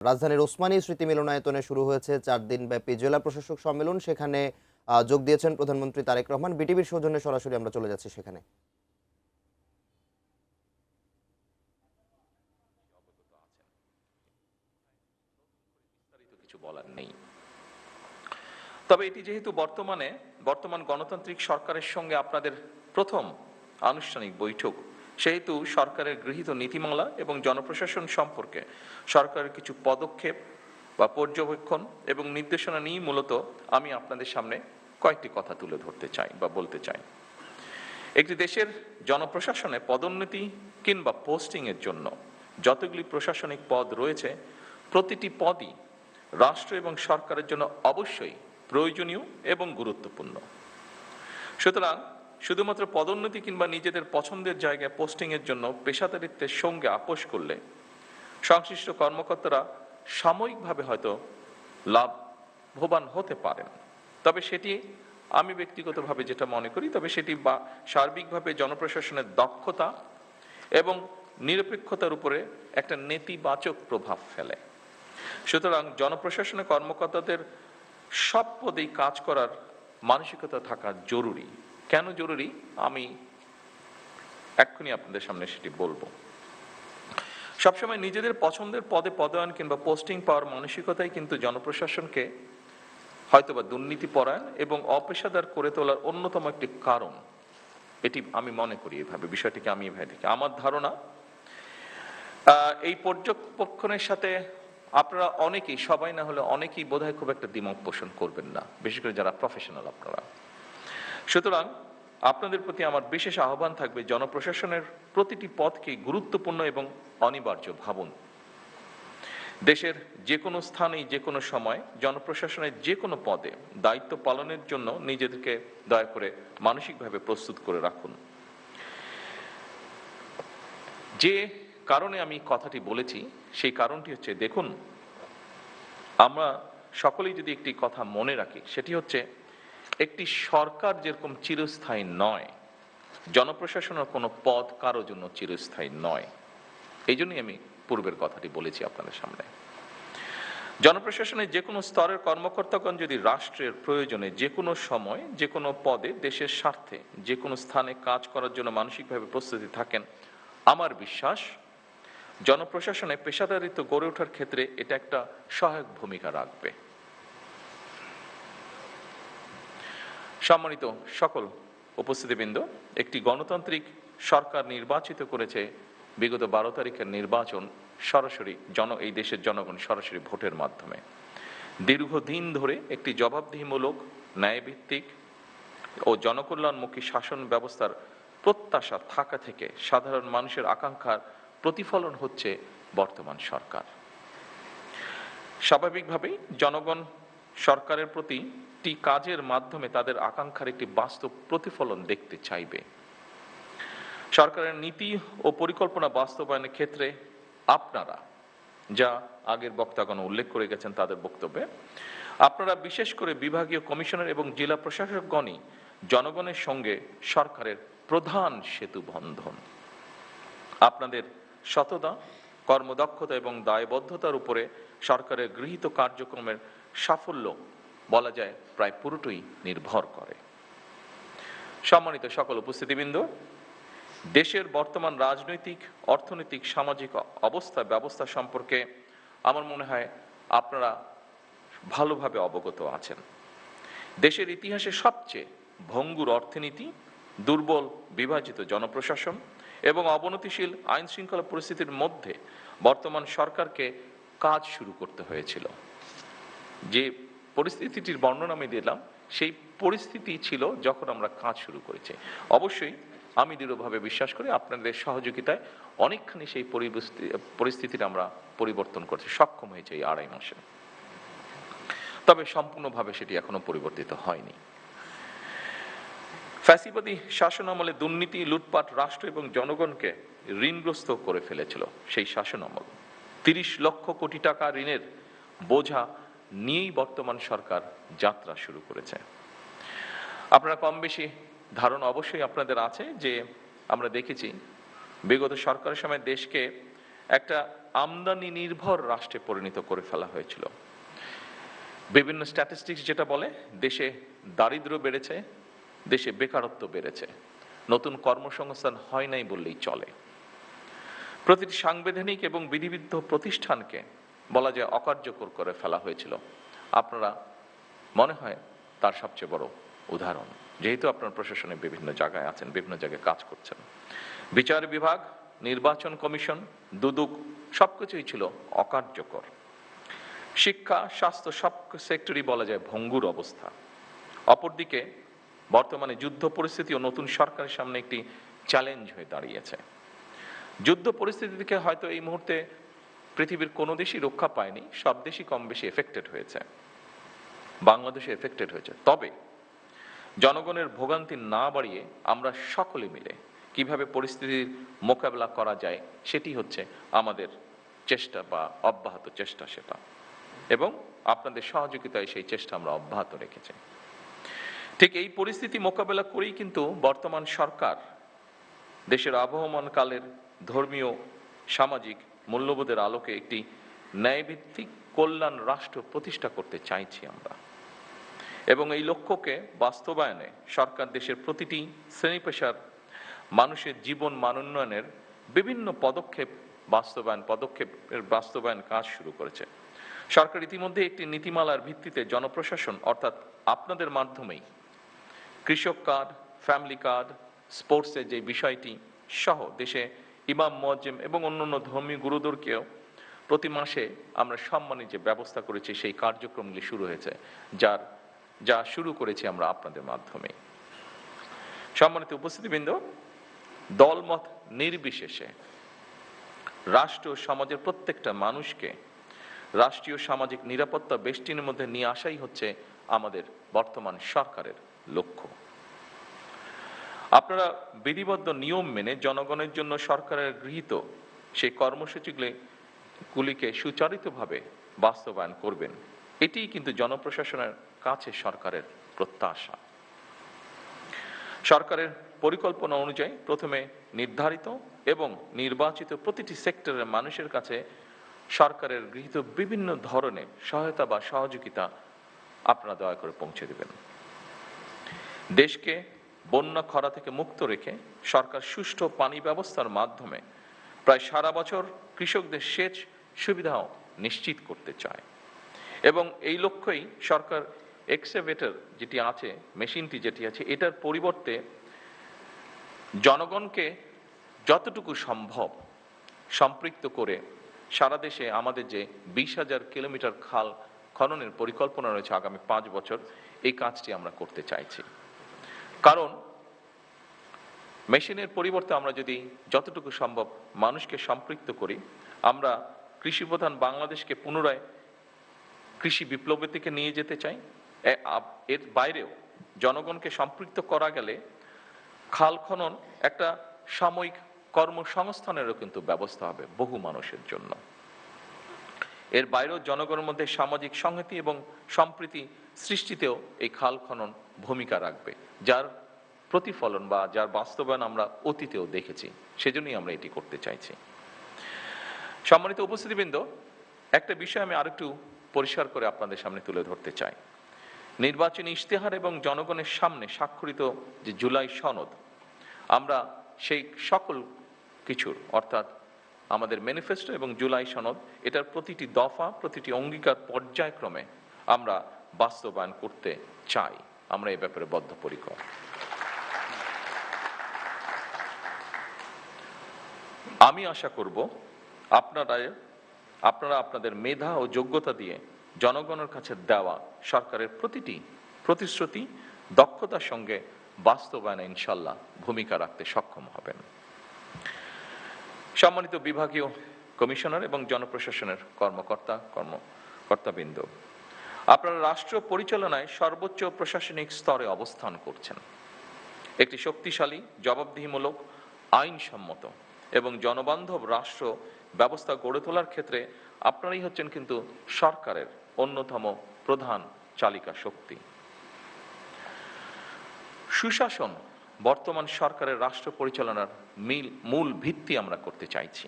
রাজধানীর ওসমানী স্মৃতি মিলনায়তনে শুরু হয়েছে 4 দিন ব্যাপী জেলা প্রশাসক সম্মেলন। সেখানে যোগ দিয়েছেন প্রধানমন্ত্রী তারেক রহমান। বিটিভির সৌজন্যে সরাসরি আমরা চলে যাচ্ছি সেখানে। কিছু বলার নেই। তবে এটি যেহেতু বর্তমান গণতান্ত্রিক সরকারের সঙ্গে আপনাদের প্রথম আনুষ্ঠানিক বৈঠক, সেহেতু সরকারের গৃহীত নীতিমালা এবং জনপ্রশাসন সম্পর্কে সরকারের কিছু পদক্ষেপ বা পর্যবেক্ষণ এবং নির্দেশনা নিয়ে মূলত আমি আপনাদের সামনে কয়েকটি কথা তুলে ধরতে চাই বা বলতে চাই। একটি দেশের জনপ্রশাসনে পদোন্নতি কিংবা পোস্টিং এর জন্য যতগুলি প্রশাসনিক পদ রয়েছে, প্রতিটি পদই রাষ্ট্র এবং সরকারের জন্য অবশ্যই প্রয়োজনীয় এবং গুরুত্বপূর্ণ। সুতরাং শুধুমাত্র পদোন্নতি কিংবা নিজেদের পছন্দের জায়গায় পোস্টিং এর জন্য পেশাদারিত্বের সঙ্গে আপোষ করলে সংশ্লিষ্ট কর্মকর্তারা সাময়িকভাবে হয়তো লাভবান হতে পারেন, তবে সেটি আমি ব্যক্তিগতভাবে যেটা মনে করি, তবে সেটি সার্বিকভাবে জনপ্রশাসনের দক্ষতা এবং নিরপেক্ষতার উপরে একটা নেতিবাচক প্রভাব ফেলে। সুতরাং জনপ্রশাসনের কর্মকর্তাদের সব পদেই কাজ করার মানসিকতা থাকা জরুরি। কেন জরুরি আমি এক্ষুনি আপনাদের সামনে সেটি বলবো। সবসময় নিজেদের পছন্দের পদে পদায়ন কিংবা পোস্টিং পাওয়ার মানসিকতাই কিন্তু জনপ্রশাসনকে হয়তোবা দুর্নীতিপরায়ণ এবং অপেশাদার করে তোলার অন্যতম একটি কারণ। এটি আমি মনে করি এভাবে, বিষয়টিকে আমি এভাবে দেখি। আমার ধারণা এই পর্যবেক্ষণের সাথে আপনারা অনেকেই, সবাই না হলে অনেকেই বোধহয় খুব একটা দ্বিমত পোষণ করবেন না, বিশেষ করে যারা প্রফেশনাল আপনারা। সুতরাং আপনাদের প্রতি আমার বিশেষ আহ্বান থাকবে, জনপ্রশাসনের প্রতিটি পদকে গুরুত্বপূর্ণ এবং অনিবার্য ভাবুন। দেশের যে কোনো স্থানেই যে কোনো সময় জনপ্রশাসনের যে কোনো পদে দায়িত্ব পালনের জন্য নিজেদেরকে দয়া করে মানসিকভাবে প্রস্তুত করে রাখুন। যে কারণে আমি কথাটি বলেছি সেই কারণটি হচ্ছে, দেখুন, আমরা সকলেই যদি একটি কথা মনে রাখি, সেটি হচ্ছে একটি সরকার যেরকম চিরস্থায়ী নয়, জনপ্রশাসনের কোনো পদ কারোর জন্য চিরস্থায়ী নয়। এই জন্যই আমি পূর্বের কথাটি বলেছি আপনাদের সামনে। জনপ্রশাসনের যে কোনো স্তরের কর্মকর্তাগণ যদি রাষ্ট্রের প্রয়োজনে যে কোনো সময় যে কোনো পদে দেশের স্বার্থে যে কোনো স্থানে কাজ করার জন্য মানসিকভাবে প্রস্তুতি থাকেন, আমার বিশ্বাস জনপ্রশাসনে পেশাদারিত্ব গড়ে ওঠার ক্ষেত্রে এটা একটা সহায়ক ভূমিকা রাখবে। সম্মানিত সকল উপস্থিতিবৃন্দ, একটি গণতান্ত্রিক সরকার নির্বাচিত করেছে বিগত 12 তারিখের নির্বাচন সরাসরি এই দেশের জনগণ সরাসরি ভোটের মাধ্যমে। দীর্ঘদিন ধরে একটি জবাবদিহিমূলক, ন্যায়ভিত্তিক ও জনকল্যাণমুখী শাসন ব্যবস্থার প্রত্যাশা থাকা থেকে সাধারণ মানুষের আকাঙ্ক্ষার প্রতিফলন হচ্ছে বর্তমান সরকার। স্বাভাবিকভাবেই জনগণ সরকারের প্রতিটি কাজের মাধ্যমে তাদের আকাঙ্ক্ষার একটি বাস্তব প্রতিফলন দেখতে চাইবে। সরকারের নীতি ও পরিকল্পনা বাস্তবায়নের ক্ষেত্রে আপনারা, যা আগের বক্তাগণ উল্লেখ করে গেছেন তাদের বক্তব্যে, আপনারা বিশেষ করে বিভাগীয় কমিশনার এবং জেলা প্রশাসকগণই জনগণের সঙ্গে সরকারের প্রধান সেতু বন্ধন। আপনাদের সততা, কর্মদক্ষতা এবং দায়বদ্ধতার উপরে সরকারের গৃহীত কার্যক্রমের সাফল্য বলা যায় প্রায় পুরোটাই নির্ভর করে। সম্মানিত সকল উপস্থিতিবৃন্দ, দেশের বর্তমান রাজনৈতিক, অর্থনৈতিক, সামাজিক ব্যবস্থা সম্পর্কে আমার মনে হয় আপনারা ভালোভাবে অবগত আছেন। দেশের ইতিহাসে সবচেয়ে ভঙ্গুর অর্থনীতি, দুর্বল বিভাজিত জনপ্রশাসন এবং অবনতিশীল আইন শৃঙ্খলা পরিস্থিতির মধ্যে বর্তমান সরকারকে কাজ শুরু করতে হয়েছিল। যে পরিস্থিতিটির বর্ণনা আমি দিলাম, সেই পরিস্থিতি ছিল যখন আমরা কাজ শুরু করেছি। অবশ্যই আমি দৃঢ়ভাবে বিশ্বাস করি আপনাদের সহযোগিতায় অনেকখানি সেই পরিস্থিতির আমরা পরিবর্তন করতে সক্ষম হয়েছে এই 2.5 মাসে। তবে সম্পূর্ণভাবে সেটি এখনো পরিবর্তিত হয়নি। ফ্যাসিবাদী শাসন আমলে দুর্নীতি, লুটপাট রাষ্ট্র এবং জনগণকে ঋণগ্রস্ত করে ফেলেছিল। সেই শাসন আমল 30 লক্ষ কোটি টাকা ঋণের বোঝা নিয়েই বর্তমান সরকার যাত্রা শুরু করেছে। আপনারা কম বেশি ধারণা অবশ্যই আপনাদের আছে যে আমরা দেখেছি বিগত সরকারের সময় দেশকে একটা আমদানি নির্ভর রাষ্ট্রে পরিণত করে ফেলা হয়েছিল। বিভিন্ন স্ট্যাটিস্টিক্স যেটা বলে, দেশে দারিদ্র্য বেড়েছে, দেশে বেকারত্ব বেড়েছে, নতুন কর্মসংস্থান হয় নাই বললেই চলে। প্রতিটি সাংবিধানিক এবং বিধিবিদ্ধ প্রতিষ্ঠানকে বলা যায় অকার্যকর করে ফেলা হয়েছিল। আপনারা মনে হয় তার সবচেয়ে বড় উদাহরণ, যেহেতু আপনার প্রশাসনে বিভিন্ন জায়গায় আছেন, বিভিন্ন জায়গায় কাজ করছেন। বিচার বিভাগ, নির্বাচন কমিশন, দুদক সবকিছুই ছিল অকার্যকর। শিক্ষা, স্বাস্থ্য সব সেক্টরই বলা যায় ভঙ্গুর অবস্থা। অপরদিকে বর্তমানে যুদ্ধ পরিস্থিতি ও নতুন সরকারের সামনে একটি চ্যালেঞ্জ হয়ে দাঁড়িয়েছে। যুদ্ধ পরিস্থিতি থেকে হয়তো এই মুহূর্তে পৃথিবীর কোনো দেশই রক্ষা পায়নি, সব দেশই কম বেশি এফেক্টেড হয়েছে, বাংলাদেশে এফেক্টেড হয়েছে। তবে জনগণের ভোগান্তি না বাড়িয়ে আমরা সকলে মিলে কিভাবে পরিস্থিতির মোকাবেলা করা যায় সেটি হচ্ছে আমাদের চেষ্টা বা অব্যাহত চেষ্টা সেটা, এবং আপনাদের সহযোগিতায় সেই চেষ্টা আমরা অব্যাহত রেখেছি। ঠিক এই পরিস্থিতি মোকাবেলা করেই কিন্তু বর্তমান সরকার দেশের আবহমান কালের ধর্মীয় সামাজিক মূল্যবোধের আলোকে একটি ন্যায়ভিত্তিক কল্যাণ রাষ্ট্র প্রতিষ্ঠা করতে চাইছি আমরা, এবং এই লক্ষ্যকে বাস্তবায়নে সরকার দেশের প্রতিটি শ্রেণী পেশার মানুষের জীবন মান উন্নয়নের বিভিন্ন পদক্ষেপের বাস্তবায়ন কাজ শুরু করেছে। সরকার ইতিমধ্যে একটি নীতিমালার ভিত্তিতে জনপ্রশাসন অর্থাৎ আপনাদের মাধ্যমেই কৃষক কার্ড, ফ্যামিলি কার্ড, স্পোর্টসের যে বিষয়টি সহ দেশে ইমাম, মুয়াজ্জিম এবং অন্যান্য ধর্মীয় গুরুদেরকেও প্রতি মাসে আমরা সম্মানের যে ব্যবস্থা করেছি সেই কার্যক্রমগুলি শুরু হয়েছে, যা শুরু করেছি আমরা আপনাদের মাধ্যমে। সম্মানিত উপস্থিতিবৃন্দ, দলমত নির্বিশেষে রাষ্ট্র ও সমাজের প্রত্যেকটা মানুষকে রাষ্ট্রীয় সামাজিক নিরাপত্তা বেষ্টনীর মধ্যে নিয়ে আসাই হচ্ছে আমাদের বর্তমান সরকারের লক্ষ্য। আপনারা বিধিবদ্ধ নিয়ম মেনে জনগণের জন্য সরকারের গৃহীত সেই কর্মসূচিগুলিকে সুচারিতভাবে বাস্তবায়ন করবেন, এটিই কিন্তু জনপ্রশাসনের কাছে সরকারের প্রত্যাশা। সরকারের পরিকল্পনা অনুযায়ী প্রথমে নির্ধারিত এবং নির্বাচিত প্রতিটি সেক্টরের মানুষের কাছে সরকারের গৃহীত বিভিন্ন ধরনের সহায়তা বা সহযোগিতা আপনারা দয়া করে পৌঁছে দেবেন। দেশকে বন্যা খরা থেকে মুক্ত রেখে সরকার সুষ্ঠু পানি ব্যবস্থার মাধ্যমে প্রায় সারা বছর কৃষকদের সেচ সুবিধাও নিশ্চিত করতে চায়, এবং এই লক্ষ্যেই সরকার এক্সকাভেটর যেটি আছে, মেশিনটি যেটি আছে, এটার পরিবর্তে জনগণকে যতটুকু সম্ভব সম্পৃক্ত করে সারা দেশে আমাদের যে 20,000 কিলোমিটার খাল খননের পরিকল্পনা রয়েছে আগামী 5 বছর, এই কাজটি আমরা করতে চাইছি। কারণ মেশিনের পরিবর্তে আমরা যদি যতটুকু সম্ভব মানুষকে সম্পৃক্ত করি, আমরা কৃষিপ্রধান বাংলাদেশকে পুনরায় কৃষি বিপ্লবের দিকে নিয়ে যেতে চাই। এর বাইরেও জনগণকে সম্পৃক্ত করা গেলে খাল খনন একটা সাময়িক কর্মসংস্থানেরও কিন্তু ব্যবস্থা হবে বহু মানুষের জন্য। এর বাইরেও জনগণের মধ্যে সামাজিক সংহতি এবং সম্প্রীতি সৃষ্টিতেও এই খাল খনন ভূমিকা রাখবে, যার প্রতিফলন বা যার বাস্তবায়ন আমরা অতীতেও দেখেছি। সেজন্যই আমরা এটি করতে চাইছি। সম্মানিত উপস্থিতিবৃন্দ, একটা বিষয় আমি আরেকটু পরিষ্কার করে আপনাদের সামনে তুলে ধরতে চাই। নির্বাচনী ইশতেহার এবং জনগণের সামনে স্বাক্ষরিত যে জুলাই সনদ, আমরা সেই সকল কিছুর অর্থাৎ আমাদের ম্যানিফেস্টো এবং জুলাই সনদ, এটার প্রতিটি দফা, প্রতিটি অঙ্গীকার পর্যায়ক্রমে আমরা বাস্তবায়ন করতে চাই। আমরা এই ব্যাপারে বদ্ধপরিকর। আমি আশা করব আপনারা আপনাদের মেধা ও যোগ্যতা দিয়ে জনগণের কাছে দেওয়া সরকারের প্রতিটি প্রতিশ্রুতি দক্ষতার সঙ্গে বাস্তবায়নে ইনশাল্লাহ ভূমিকা রাখতে সক্ষম হবেন। সম্মানিত বিভাগীয় কমিশনার এবং জনপ্রশাসনের কর্মকর্তাবৃন্দ, আপনারা রাষ্ট্র পরিচালনায় সর্বোচ্চ প্রশাসনিক স্তরে অবস্থান করছেন। একটি শক্তিশালী, জবাবদিহিমূলক, আইনসম্মত এবং জনবান্ধব রাষ্ট্র ব্যবস্থা গড়ে তোলার ক্ষেত্রে আপনারাই হচ্ছেন কিন্তু সরকারের অন্যতম প্রধান চালিকা শক্তি। সুশাসন বর্তমান সরকারের রাষ্ট্র পরিচালনার মূল ভিত্তি আমরা করতে চাইছি।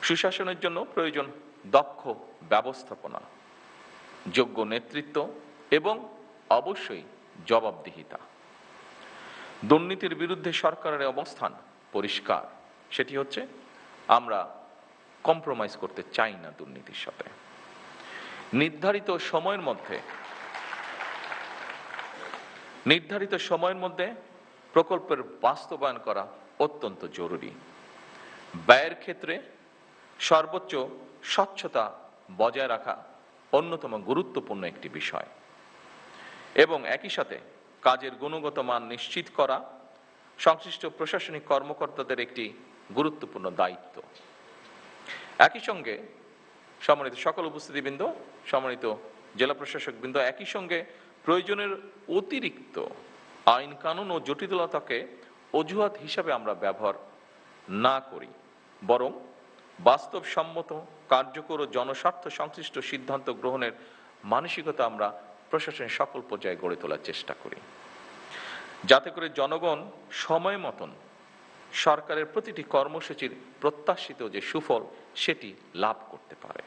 সুশাসনের জন্য প্রয়োজন দক্ষ ব্যবস্থাপনা, যোগ্য নেতৃত্ব এবং অবশ্যই জবাবদিহিতা। দুর্নীতির বিরুদ্ধে সরকারের অবস্থান পরিষ্কার, সেটি হচ্ছে আমরা কম্প্রোমাইজ করতে চাই না দুর্নীতির সাথে। নির্ধারিত সময়ের মধ্যে প্রকল্পের বাস্তবায়ন করা অত্যন্ত জরুরি। ব্যয়ের ক্ষেত্রে সর্বোচ্চ স্বচ্ছতা বজায় রাখা অন্যতম গুরুত্বপূর্ণ একটি বিষয় এবং একই সাথে কাজের গুণগত মান নিশ্চিত করা সংশ্লিষ্ট প্রশাসনিক কর্মকর্তাদের একটি গুরুত্বপূর্ণ দায়িত্ব। একই সঙ্গে সম্মানিত সকল উপস্থিতিবৃন্দ, সম্মানিত জেলা প্রশাসকবৃন্দ, একই সঙ্গে প্রয়োজনের অতিরিক্ত আইন কানুন ও জটিলতাকে অজুহাত হিসাবে আমরা ব্যবহার না করি, বরং বাস্তবসম্মত, কার্যকর ও জনস্বার্থ সংশ্লিষ্ট সিদ্ধান্ত গ্রহণের মানসিকতা আমরা প্রশাসনের সকল পর্যায়ে গড়ে তোলার চেষ্টা করি, যাতে করে জনগণ সময় মতন সরকারের প্রতিটি কর্মসূচির প্রত্যাশিত যে সুফল সেটি লাভ করতে পারে।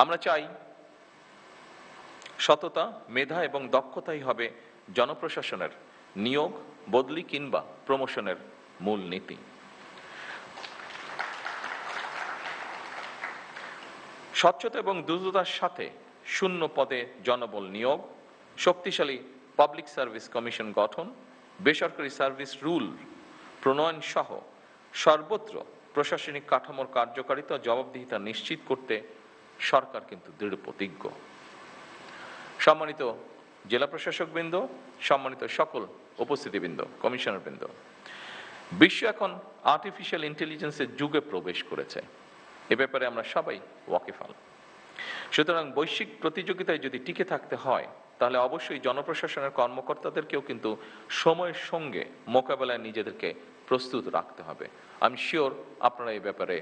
আমরা চাই সততা, মেধা এবং দক্ষতাই হবে জনপ্রশাসনের নিয়োগ, বদলি কিংবা প্রমোশনের মূল নীতি। স্বচ্ছতা এবং দ্রুততার সাথে শূন্য পদে জনবল নিয়োগ, শক্তিশালী পাবলিক সার্ভিস কমিশন গঠন, বেসরকারি সার্ভিস রুল প্রণয়ন সহ সর্বত্র প্রশাসনিক কাঠামোর কার্যকারিতা ও জবাবদিহিতা নিশ্চিত করতে সরকার কিন্তু দৃঢ় প্রতিজ্ঞ। সম্মানিত জেলা প্রশাসকবৃন্দ, সম্মানিত সকল উপস্থিতিবৃন্দ, কমিশনারবৃন্দ, বিশ্ব এখন আর্টিফিশিয়াল ইন্টেলিজেন্সের যুগে প্রবেশ করেছে, এ ব্যাপারে আমরা সবাই ওয়াকিফাল। সুতরাং বৈশ্বিক প্রতিযোগিতায় যদি টিকে থাকতে হয় তাহলে অবশ্যই জনপ্রশাসনের কর্মকর্তাদেরকেও কিন্তু সময়ের সঙ্গে মোকাবেলায় নিজেদেরকে প্রস্তুত রাখতে হবে। আমি শিওর আপনারা এই ব্যাপারে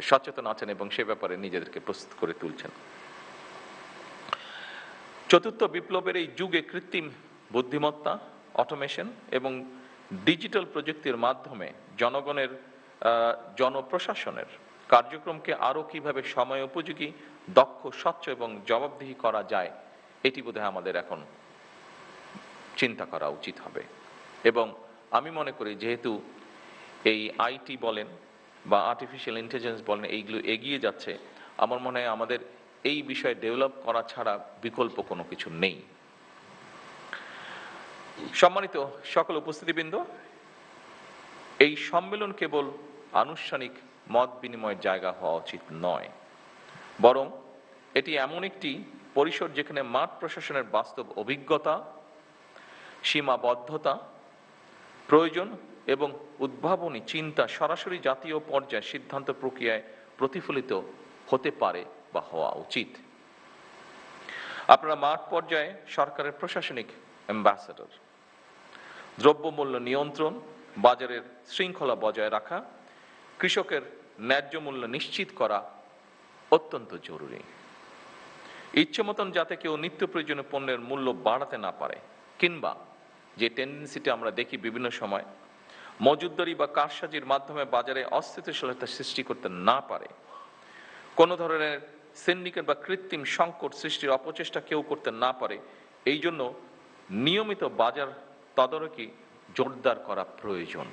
সচেতন আছেন এবং সে ব্যাপারে নিজেদেরকে প্রস্তুত করে তুলছেন। চতুর্থ বিপ্লবের এই যুগে কৃত্রিম বুদ্ধিমত্তা, অটোমেশন এবং ডিজিটাল প্রযুক্তির মাধ্যমে জনপ্রশাসনের কার্যক্রমকে আরো কিভাবে সময় উপযোগী, দক্ষ, স্বচ্ছ এবং জবাবদিহি করা যায়, এটি বোধহয় আমাদের এখন চিন্তা করা উচিত হবে। এবং আমি মনে করি যেহেতু এই আইটি বলেন বা আর্টিফিশিয়াল ইন্টেলিজেন্স বলেন, এইগুলো এগিয়ে যাচ্ছে, আমার মনে হয় আমাদের এই বিষয়ে ডেভেলপ করা ছাড়া বিকল্প কোনো কিছু নেই। সম্মানিত সকল উপস্থিতিবৃন্দ, এই সম্মেলন কেবল আনুষ্ঠানিক মত বিনিময়ের জায়গা হওয়া উচিত নয়, বরং এটি এমন একটি পরিসর যেখানে মাঠ প্রশাসনের বাস্তব অভিজ্ঞতা, সীমাবদ্ধতা, প্রয়োজন এবং উদ্ভাবনী চিন্তা সরাসরি জাতীয় পর্যায়ে সিদ্ধান্ত প্রক্রিয়ায় প্রতিফলিত হতে পারে বা হওয়া উচিত। আপনারা মাঠ পর্যায়ে সরকারের প্রশাসনিক অ্যাম্বাসেডর। দ্রব্যমূল্য নিয়ন্ত্রণ, বাজারের শৃঙ্খলা বজায় রাখা, কৃষকের ন্যায্য মূল্য নিশ্চিত করা অত্যন্ত জরুরি। ইচ্ছে মতন যাতে কেউ নিত্য প্রয়োজনীয় পণ্যের মূল্য বাড়াতে না পারে, কিংবা যে টেন্ডেন্সিটা আমরা দেখি বিভিন্ন সময় মজুতদারি বা কারসাজির মাধ্যমে বাজারে অস্থিতিশীলতা সৃষ্টি করতে না পারে, কোনো ধরনের সিন্ডিকেট বা কৃত্রিম সংকট সৃষ্টির অপচেষ্টা কেউ করতে না পারে, এই জন্য নিয়মিত বাজার তদারকি জোরদার করা প্রয়োজন।